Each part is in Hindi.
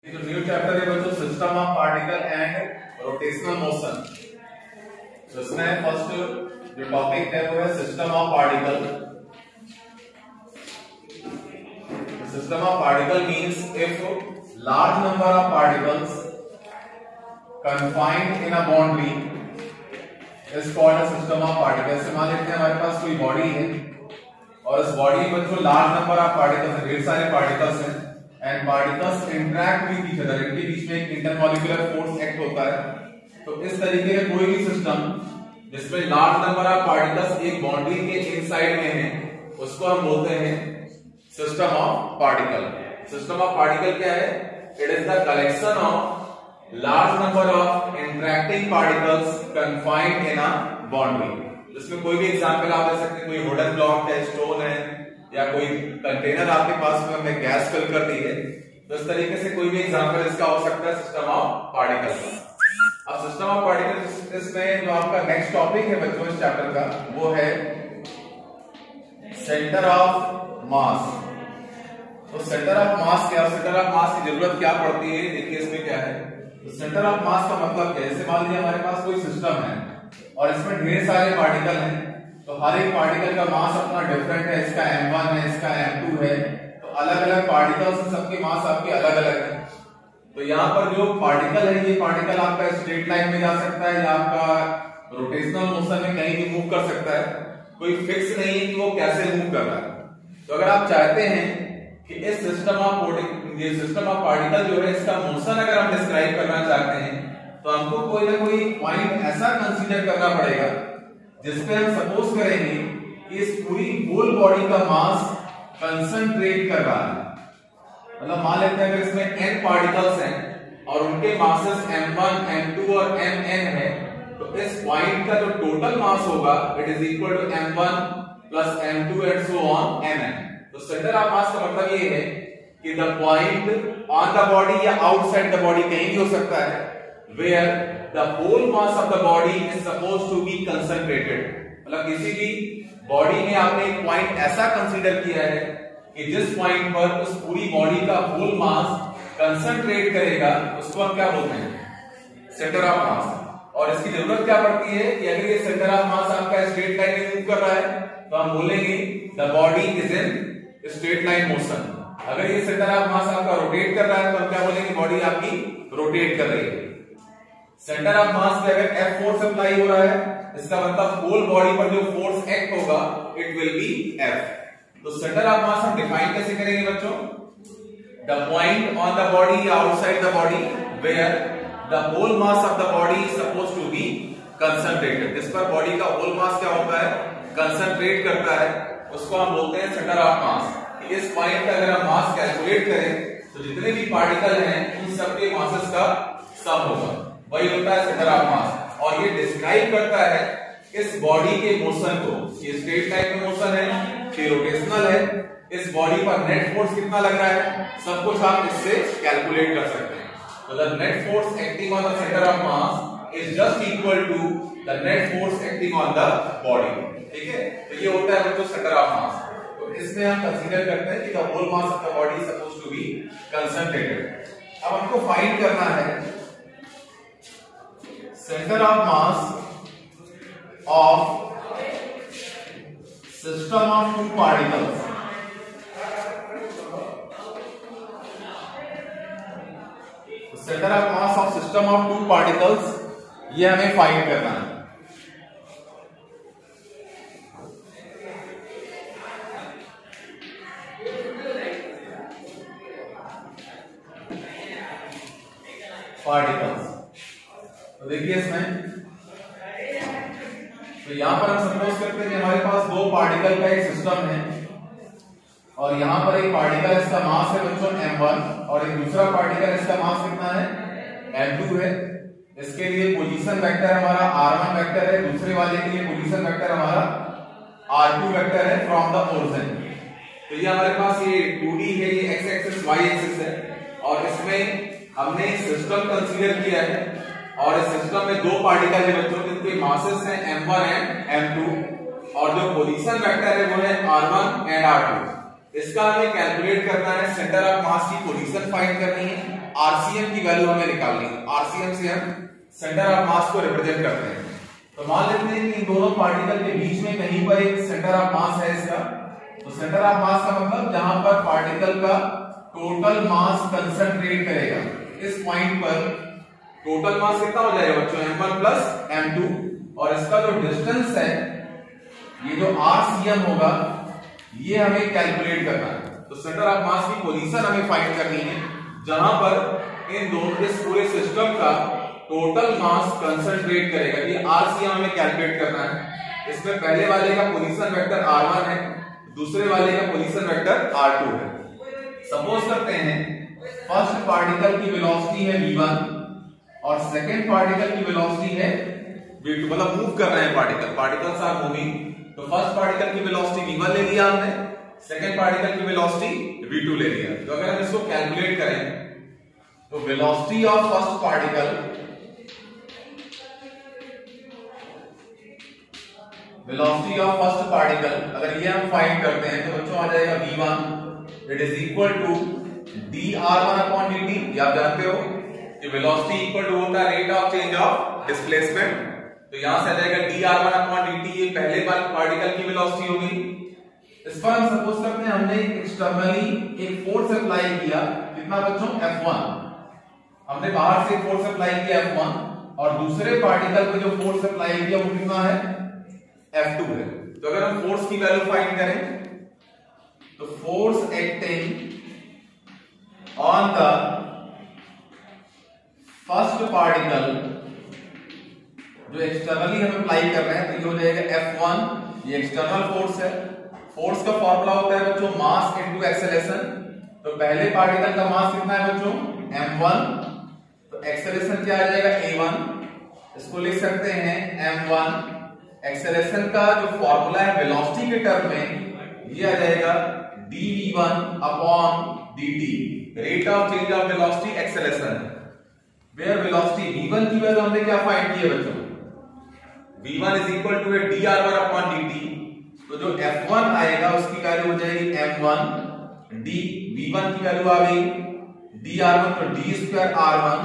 जो न्यू चैप्टर है बच्चों system of particle and rotational motion. तो इसमें फर्स्ट जो टॉपिक है वो है system of particle. System of particle means if large number of particles confined in a boundary is called a system of particles। मान लेते हैं हमारे पास कोई बॉडी है और इस बॉडी में जो लार्ज नंबर ऑफ पार्टिकल्स हैं, ढेर सारे पार्टिकल्स हैं and particles interact with each other, इनके बीच में एक इंटरमॉलिक्यूलर फोर्स एक्ट होता है। तो इस तरीके का कोई भी सिस्टम जिसमें लार्ज नंबर ऑफ पार्टिकल्स एक बाउंड्री के इनसाइड में हैं उसको हम बोलते हैं system of particle. System of particle क्या है? It is the collection of large number of interacting particles confined in a boundary। इसमें कोई भी एग्जांपल आप दे सकते हैं, कोई वुडन ब्लॉक है, स्टोन है, या कोई कंटेनर आपके पास में हमने गैस फिल कर दी है, तो इस तरीके से कोई भी एग्जांपल इसका हो सकता है सिस्टम ऑफ पार्टिकल का। अब सिस्टम ऑफ पार्टिकल इसमें जो आपका नेक्स्ट टॉपिक है बच्चों इस चैप्टर का वो है सेंटर ऑफ मास। तो सेंटर ऑफ मास क्या, सेंटर ऑफ मास की जरूरत क्या पड़ती है, देखिए इसमें क्या है। तो सेंटर ऑफ मास का मतलब क्या है? जैसे मान लीजिए हमारे पास कोई सिस्टम है और इसमें ढेर सारे पार्टिकल हैं, तो हर एक पार्टिकल का मास अपना डिफरेंट है, इसका m1 है, इसका m2 है, तो अलग अलग पार्टिकल्स हैं, सबके मास आपके अलग अलग हैं। तो यहाँ पर जो पार्टिकल है ये पार्टिकल आपका स्ट्रेट लाइन में जा सकता है या आपका रोटेशनल मोशन में कहीं भी मूव कर सकता है, कोई फिक्स नहीं है कि वो कैसे मूव कर रहा है। तो अगर आप चाहते हैं कि इस सिस्टम ऑफ पार्टिकल जो है इसका मोशन अगर हम डिस्क्राइब करना चाहते हैं तो हमको कोई ना कोई पॉइंट ऐसा कंसीडर करना पड़ेगा जिसपे हम सपोज करेंगे कि इस पूरी होल बॉडी का मास कंसंट्रेट कर रहा है। मतलब मान लेते हैं अगर इसमें n पार्टिकल्स हैं और उनके मासेस m1, m2 और mn है, तो इस पॉइंट का जो टोटल मास होगा it is equal to m1 plus m2 and so on mn। तो सेंटर ऑफ मास का मतलब ये है कि the point on the body या आउटसाइड द बॉडी कहीं भी हो सकता है where the whole mass of the body is supposed to be concentrated. मतलब किसी भी बॉडी में आपने एक पॉइंट ऐसा कंसीडर किया है कि जिस पॉइंट पर उस पूरी बॉडी का होल मास कंसंट्रेट करेगा उसको हम क्या बोलते हैं? सेंटर ऑफ मास। और इसकी जरूरत क्या पड़ती है कि अगर ये सेंटर ऑफ मास आपका स्ट्रेट लाइन में मूव कर रहा है तो हम बोलेंगे the body is in straight line motion. अगर ये सेंटर ऑफ मास आपका रोटेट कर रहा है तो हम क्या बोलेंगे? बॉडी आपकी रोटेट कर रही है। सेंटर ऑफ मास पे अगर F फोर्स अप्लाई हो रहा है इसका मतलब होल बॉडी पर जो फोर्स एक्ट होगा इट विल बी F। तो सेंटर ऑफ मास हम डिफाइन कैसे करेंगे बच्चों? The point on the body या outside the body where the whole mass of the body is supposed to be concentrated. जिस पर बॉडी का होल मास क्या होता है? कंसंट्रेट करता है, उसको हम बोलते हैं सेंटर ऑफ मास। इस पॉइंट का अगर हम मास कैलकुलेट करें तो जितने भी पार्टिकल हैं उन सबके मासेस का सम होगा, वही होता है सेंटर ऑफ मास। और ये डिस्क्राइब करता है इस बॉडी के मोशन को। ये स्ट्रेट लाइन में मोशन है, ये रोटेशनल है, इस बॉडी पर नेट फोर्स कितना लग रहा है सब कुछ आप इससे कैलकुलेट कर सकते हैं। तो the net force acting on the centre of mass is just equal to the net force acting on the body. ठीक है, तो ये होता है बच्चों सेंटर ऑफ मास। तो इसमें हम कंसीडर करते हैं कि the whole mass of the body is supposed to be concentrated. अब हमको फाइंड करना है centre of mass of system of two particles. Centre of mass of system of two particles ये हमें फाइंड करना है। पार्टिकल्स तो देखिए इसमें, तो यहां पर हम सपोज करते हैं कि हमारे पास दो पार्टिकल का एक सिस्टम है और यहां पर एक पार्टिकल इसका मास है बच्चों m1 और एक दूसरा पार्टिकल इसका मास कितना है? m2 है। इसके लिए पोजीशन वेक्टर हमारा r1 वेक्टर है, दूसरे वाले के लिए पोजीशन वेक्टर हमारा r2 वेक्टर है फ्रॉम द ओरिजिन। तो ये हमारे पास ये 2D है, ये x एक्सिस y एक्सिस है और इसमें हमने एक सिस्टम कंसीडर किया है और इस सिस्टम में दो पार्टिकल है बच्चों जिनके मासेस हैं m1 एंड m2 और जो पोजीशन वेक्टर है वो है r1 एंड r2। इसका हमें कैलकुलेट करना है, सेंटर ऑफ मास की पोजीशन फाइंड करनी है, आरसीएम की वैल्यू हमें निकालनी है। आरसीएम से हम सेंटर ऑफ मास को रिप्रेजेंट करते हैं। तो मान लेते हैं कि इन दोनों पार्टिकल के बीच में कहीं पर एक सेंटर ऑफ मास है इसका। तो सेंटर ऑफ मास का मतलब जहां पर पार्टिकल का टोटल मास कंसंट्रेट करेगा, इस पॉइंट पर टोटल मास कितना हो जाएगा बच्चों, m1 प्लस m2, और इसका जो डिस्टेंस है, ये जो RCM होगा, ये हमें कैलकुलेट करना है। तो सेंटर ऑफ मास की पोजीशन हमें फाइंड करनी है जहां पर इन दोनों इस पूरे सिस्टम का टोटल मास कंसंट्रेट करेगा। ये RCM हमें कैलकुलेट करना है। इसमें पहले वाले का पोजीशन वेक्टर R1 है, दूसरे वाले का पोजीशन वेक्टर R2 है। सपोज करते हैं फर्स्ट पार्टिकल की वेलोसिटी है v1 और सेकंड पार्टिकल की वेलोसिटी है v2, मतलब मूव कर रहे हैं पार्टिकल्स आर मूविंग। तो फर्स्ट पार्टिकल की वेलोसिटी v1 ले लिया हमने, सेकंड पार्टिकल की वेलोसिटी v2 ले लिया। तो अगर हम इसको कैलकुलेट करें तो velocity of first particle, velocity of first particle अगर ये हम फाइंड करते हैं तो बच्चों आ जाएगा v1 it is equal to dr1 upon dt। ये आप जानते हो कि वेलोसिटी इक्वल टू होता है rate of change of displacement. तो यहां से आ जाएगा dr1 अपॉन dt, ये पहले वाले पार्टिकल की वेलोसिटी होगी। इस पर हम सपोज करते हैं हमने एक्सटर्नली एक फोर्स अप्लाई किया, कितना बच्चों, F1। हमने बाहर से फोर्स अप्लाई किया F1 और दूसरे पार्टिकल पे जो फोर्स अप्लाई किया वो कितना है, F2 है। तो अगर हम फोर्स की वैल्यू फाइंड करें तो force acting on the first particle, जो एक्सटर्नली हम अप्लाई कर रहे हैं, तो ये हो जाएगा F1, ये एक्सटर्नल फोर्स है। फोर्स का फॉर्मूला होता है बच्चों मास इनटू एक्सेलरेशन। तो पहले पार्टिकल का मास कितना है बच्चों, m1, तो एक्सेलरेशन क्या आ जाएगा, a1। इसको लिख सकते हैं m1। एक्सेलरेशन का जो फॉर्मूला है वेलोसिटी के टर्म में, ये आ जाएगा dv1 upon dt, rate of change of velocity acceleration. Where velocity v1 की वैल्यू हमने क्या फाइंड की है बच्चों, v1 is equal to dr1 upon dt। तो जो f1 आएगा उसकी वैल्यू हो जाएगी m1, d v1 की वैल्यू आ गई dr1, तो d square r1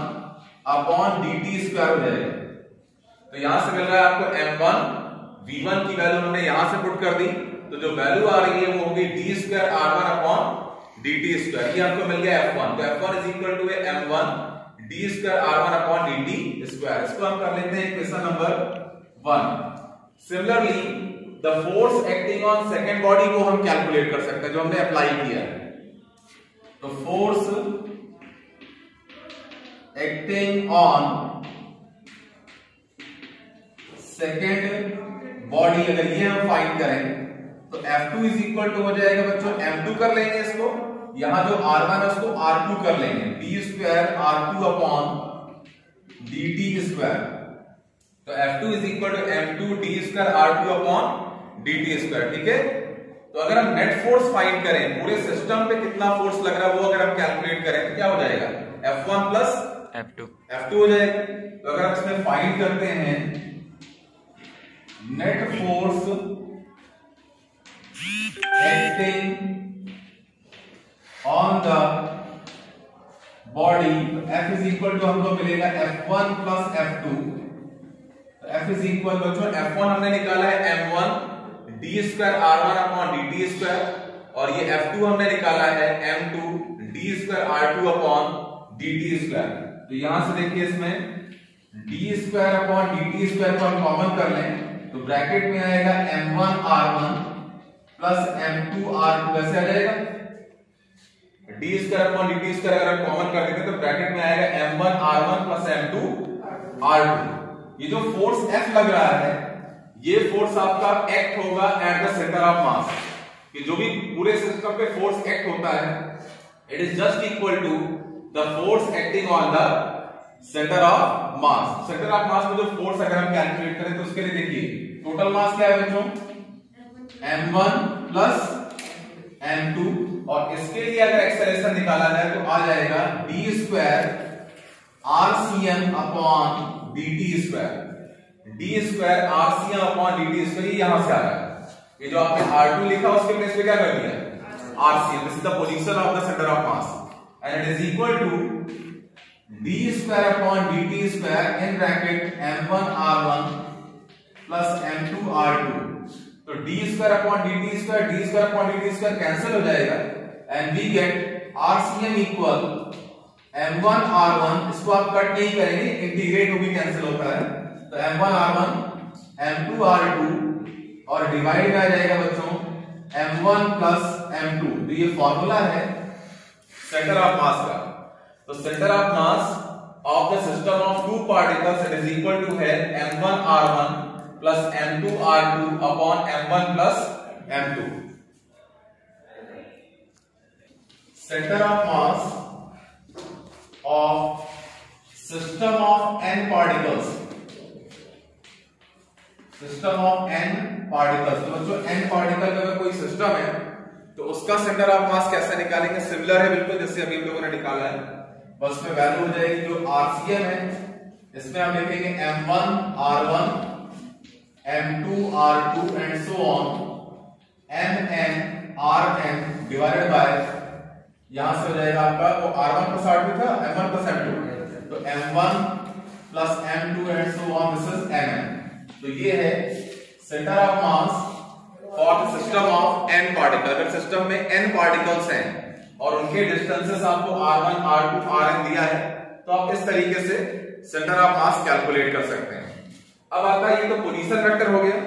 upon dt square हो जाएगा। तो यहां से मिल रहा है आपको m1, v1 की वैल्यू हमने यहां से पुट कर दी, तो जो वैल्यू आ रही है वो होगी d square r1 upon dt square. ये आपको मिल गया f1। तो f1 is equal to m1 d square r1 upon dt square. इसको हम कर लेते हैं question number 1। Similarly the force acting on second body को हम कैलकुलेट कर सकते हैं जो हमने अप्लाई किया है। तो force acting on second body अगर ये हम फाइंड करें तो F2 इज इक्वल टू हो जाएगा बच्चों m2 कर लेंगे इसको, यहां जो r1 है उसको r2 कर लेंगे, d square r2 upon dt square. तो F2 is equal to m2 d square r2 upon dt square. ठीक है, तो अगर हम नेट फोर्स फाइंड करें पूरे सिस्टम पे कितना फोर्स लग रहा है वो अगर हम कैलकुलेट करें तो क्या हो जाएगा, F1 प्लस F2 हो जाएगा। तो अगर हम इसमें फाइंड करते हैं net force acting on the body, तो F इज इक्वल टू हमको मिलेगा F1 प्लस F2। तो F इज इक्वल बच्चों F1 हमने निकाला है m1 d square r1 upon dt square, और ये F2 हमने निकाला है m2 d square r2 upon dt square. तो यहां से देखिए इसमें d square upon dt square को हम कॉमन कर लें तो ब्रैकेट में आएगा m1 r1 plus m2 r2, कैसे आ जाएगा, d square upon dt square अगर हम कॉमन कर देते तो ब्रैकेट में आएगा m1 r1 plus m2 r2। ये जो फोर्स F लग रहा है ये फोर्स आपका एक्ट होगा एट द सेंटर ऑफ मास। कि जो भी पूरे सिस्टम पे फोर्स एक्ट होता है it is just equal to the force acting on the centre of mass. Centre of mass में जो फोर्स अगर हम कैलकुलेट करें तो उसके लिए देखिए टोटल मास क्या है बच्चों, m1 प्लस m2, और इसके लिए अगर एक्सेलरेशन निकाला जाए तो आ जाएगा d square RCM upon dt square. d square RCM upon dt square यहां से आ रहा है, ये जो आपने R2 लिखा उसके प्लेस पे क्या कर दिया RCM. This is the position of the center of mass, and it is equal to d square upon dt square in bracket m1 r1 plus m2 r2. तो d square upon dt square cancel हो जाएगा and we get RCM equal m1 r1. इसको आप कट नहीं करेंगे, इंटीग्रेट होगी कैंसिल होता है, तो m1 r1 m2 r2 और डिवाइड में आ जाएगा बच्चों m1 प्लस m2. तो ये फॉर्मूला है सेंटर ऑफ मास का. तो centre of mass of the system of two particles it is equal to है m1 r1 plus m2 r2 upon m1 plus m2. Center of mass of system of n particles. System of n particles. तो बच्चों n पार्टिकल का अगर कोई सिस्टम है तो उसका सेंटर ऑफ मास कैसे निकालेंगे? सिमिलर है बिल्कुल जैसे अभी हम लोगों ने निकाला है, बस में वैल्यू हो जाएगी जो RCM है, इसमें हम लिखेंगे m1 r1 m2 r2 and so on mn rn divided by, यहां से हो जाएगा आपका वो r1 plus r2 था, m1 plus m2, तो m1 plus m2 and so on, this is mn. तो ये है centre of mass for the system of n particle. अगर सिस्टम में n पार्टिकल्स हैं और उनके डिस्टेंसेस आपको r1 r2 rn दिया है तो आप इस तरीके से सेंटर ऑफ मास कैलकुलेट कर सकते हैं. अब आता है ये तो पोजीशन वेक्टर हो गया.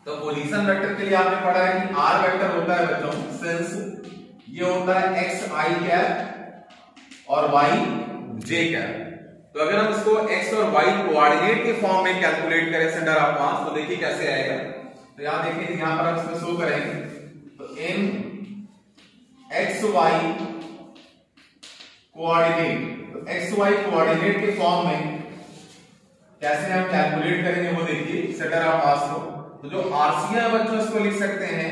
तो पोजीशन वेक्टर के लिए आपने पढ़ा है कि r वेक्टर होता है बच्चों, सिंस ये होता है x i कैप और y j कैप. तो अगर हम इसको x और y कोऑर्डिनेट के फॉर्म में कैलकुलेट करें सेंटर ऑफ मास तो देखिए कैसे आएगा. तो यहां देखिए, यहां पर हम इसमें शो करेंगे तो in x y कोऑर्डिनेट, तो x y कोऑर्डिनेट के फॉर्म में कैसे हम कैलकुलेट करेंगे वो देखिए सेंटर ऑफ मास को. तो जो RCM बच्चों इसको लिख सकते हैं,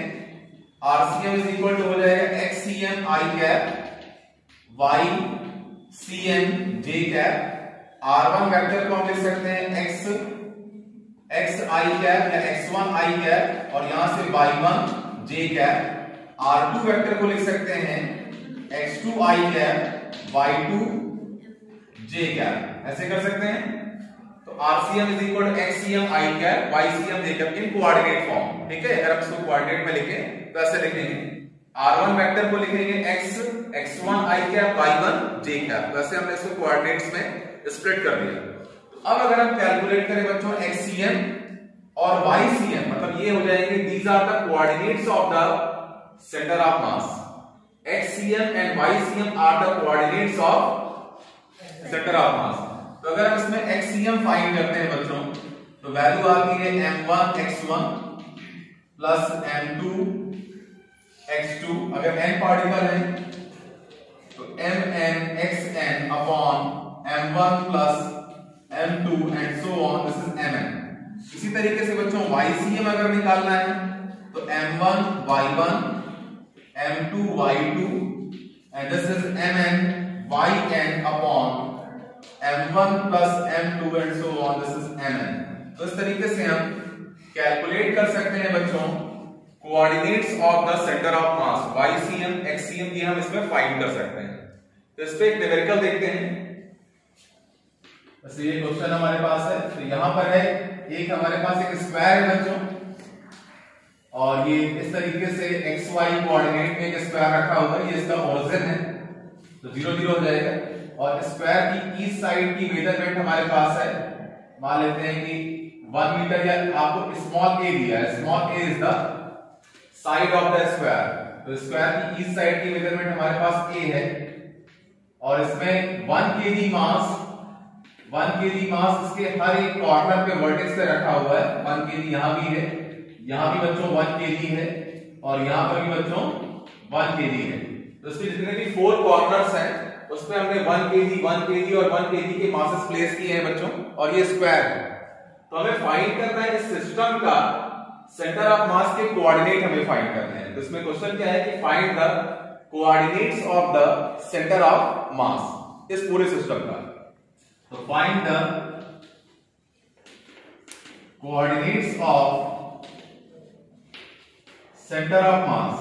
RCM इज इक्वल टू हो जाएगा XCM I cap Y CM J cap. R1 vector को हम लिख सकते हैं X I कैप या X1 I कैप और यहां से Y1 J cap. R2 vector को लिख सकते हैं X2 I cap Y2 J cap. ऐसे कर सकते हैं. RCM is equal to XCM I cap YCM J cap in coordinate form. ठीक है, अगर हम इसको कोऑर्डिनेट में लिखें तो ऐसे लिखेंगे, R1 वेक्टर को लिखेंगे X1 I cap Y1 J cap. वैसे हमने इसको कोऑर्डिनेट्स में स्प्लिट कर दिया. तो अब अगर हम कैलकुलेट करें बच्चों XCM और YCM, मतलब ये हो जाएंगे these are the coordinates of the centre of mass. XCM and YCM are the coordinates of centre of mass. तो अगर हम इसमें XCM फाइंड करते हैं बच्चों तो वैल्यू आती है m1 x1 plus m2 x2. अगर n पार्टिकल है तो mn xn upon m1 plus m2 and so on, this is mn. इसी तरीके से बच्चों YCM अगर निकालना है तो m1 y1 m2 y2 and this is mn yn upon m1 plus m2 and so on, this is mn. तो इस तरीके से हम कैलकुलेट कर सकते हैं बच्चों coordinates of the centre of mass YCM XCM, ये हम इसमें फाइंड कर सकते हैं. तो इस पे एक न्यूमेरिकल देखते हैं. बस ये क्वेश्चन हमारे पास है. तो यहां पर है एक हमारे पास एक स्क्वायर है बच्चों और ये इस तरीके से XY कोऑर्डिनेट में एक स्क्वायर रखा हुआ है. ये इसका ओरिजिन है तो 0 0 हो जाएगा. और स्क्वायर की ईस्ट साइड की मेजरमेंट हमारे पास है, मान लेते हैं कि 1 मीटर या आपको स्मॉल ए दिया है. Small A is the side of the square. तो स्क्वायर की ईस्ट साइड की मेजरमेंट हमारे पास ए है और इसमें 1 kg मास इसके हर एक कॉर्नर पे वर्टेक्स पे रखा हुआ है. 1 kg यहां भी है, यहां भी बच्चों 1 kg है और यहां पर भी बच्चों 1 kg है. तो इसके जितने भी 4 कॉर्नर्स हैं उसमें हमने 1 kg और 1 kg के मासेस प्लेस किए हैं बच्चों और ये स्क्वायर है. तो हमें फाइंड करना है इस सिस्टम का सेंटर ऑफ मास के कोऑर्डिनेट हमें फाइंड करने हैं. तो इसमें क्वेश्चन क्या है कि find the coordinates of the centre of मास इस पूरे सिस्टम का. तो find the coordinates of centre of mass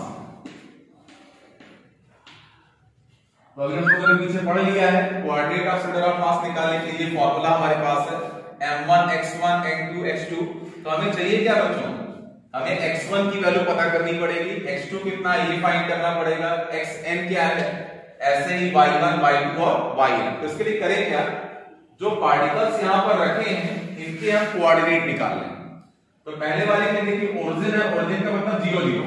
तो अगर हम लोगों ने पीछे पढ़ लिया है, कोऑर्डिनेट ऑफ सेंटर ऑफ मास निकालने के लिए फॉर्मूला हमारे पास है m1 x1 m2 x2। तो हमें चाहिए क्या बच्चों, हमें x1 की वैल्यू पता करनी पड़ेगी, x2 कितना ये फाइंड करना पड़ेगा, xn क्या है, ऐसे ही y1 y2 और yn। तो इसके लिए करें क्या, जो पार्टिकल्स यहां पर रखे हैं इनके हम कोऑर्डिनेट निकाल लें। तो पहले वाले में देखिए ओरिजिन है, ओरिजिन का मतलब 0 0।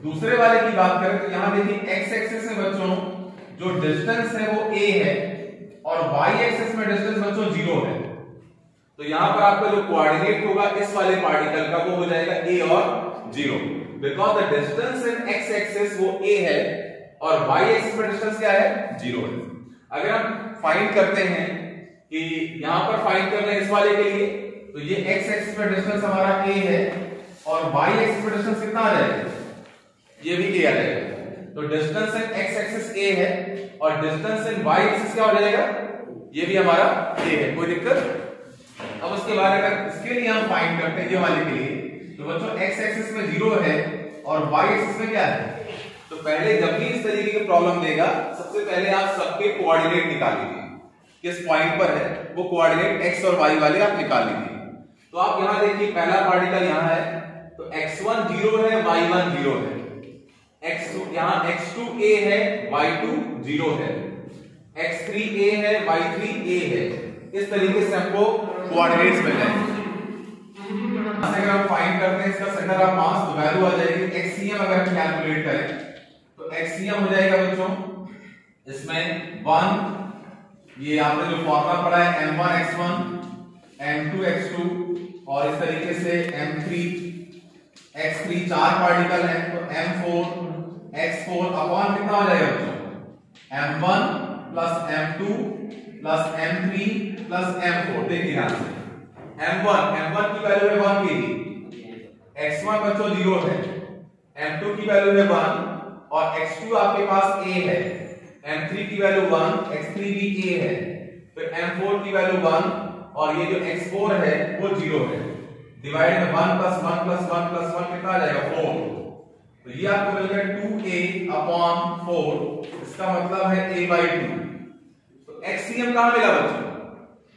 दूसरे वाले की बात करें तो यहां देखिए x एक्सिस में बच्चों जो डिस्टेंस है वो a है और y एक्सिस में डिस्टेंस बच्चों 0 है। तो यहां पर आपका जो कोऑर्डिनेट होगा इस वाले पार्टिकल का वो हो जाएगा a और 0, because the distance in x axis वो a है और y एक्सिस में डिस्टेंस क्या है, 0 है। अगर हम फाइंड करते हैं कि यहां पर फाइंड कर रहे हैं इस वाले के लिए, तो ये x एक्सिस में डिस्टेंस हमारा a है और y एक्सिस में डिस्टेंस कितना आ जाएगा, ये भी a आ जाएगा। तो distance in x axis a है और डिस्टेंस इन y एक्सिस क्या हो जाएगा, ये भी हमारा a है, कोई दिक्कत। अब उसके बाद अगर इसके लिए हम फाइंड करते हैं ये वाले के लिए, तो बच्चों x एक्सिस में 0 है और y एक्सिस में क्या है, तो पहले जब भी इस तरीके की प्रॉब्लम देगा सबसे पहले आप सबके कोऑर्डिनेट निकाल लीजिए, किस पॉइंट पर है वो कोऑर्डिनेट x और y वाले आप निकाल लीजिए। तो आप यहां देखिए पहला पार्टिकल यहां है, तो x1 0 है y1 0 है, x2 यहां x2 a है y2 0 है, x3 a है y3 a है। इस तरीके से हमको कोऑर्डिनेट्स मिल जाएंगे। अगर हम फाइंड करते हैं इसका सेंटर ऑफ मास, तो वैल्यू आ जाएगी xcm। अगर हम कैलकुलेट करें तो xcm हो जाएगा बच्चों इसमें 1, ये आपने जो फॉर्मूला पढ़ा है m1 x1 m2 x2 और इस तरीके से m3 x3 4 पार्टिकल हैं, तो m4 x4 अपॉन कितना हो जाएगा बच्चों, m1 plus m2 plus m3 plus m4। देखिए यहां से m1 की वैल्यू है 1 kg, x1 बच्चों 0 है, m2 की वैल्यू है 1 और x2 आपके पास a है, m3 की वैल्यू 1, x3 भी a है, फिर m4 की वैल्यू 1 और ये जो x4 है वो 0 है। डिवाइड में 1 प्लस 1 प्लस 1 प्लस 1 कितना आ जाएगा, 4। तो ये आपको मिल गया 2a अपॉन 4, इसका मतलब है a/2। तो xcm कहां मिला बच्चों,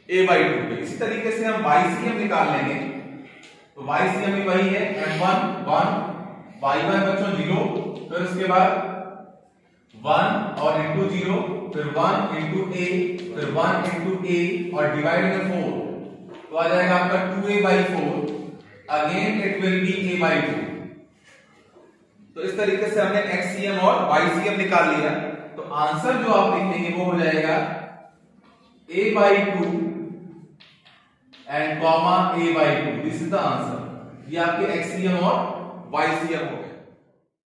a/2। इसी तरीके से हम ycm निकाल लेंगे, तो ycm भी वही है m1 1 y1 बच्चों 0, फिर उसके बाद 1 और इंटू 0, फिर 1 इंटू a, फिर 1 इंटू a और डिवाइड में 4, तो आ जाएगा आपका 2a/4। Again it will B a/2। तो इस तरीके से हमने xcm और ycm निकाल लिया। तो आंसर जो आप लिखेंगे वो हो जाएगा a/2 and comma a/2। This is the answer. ये आपके xcm और ycm हो गए।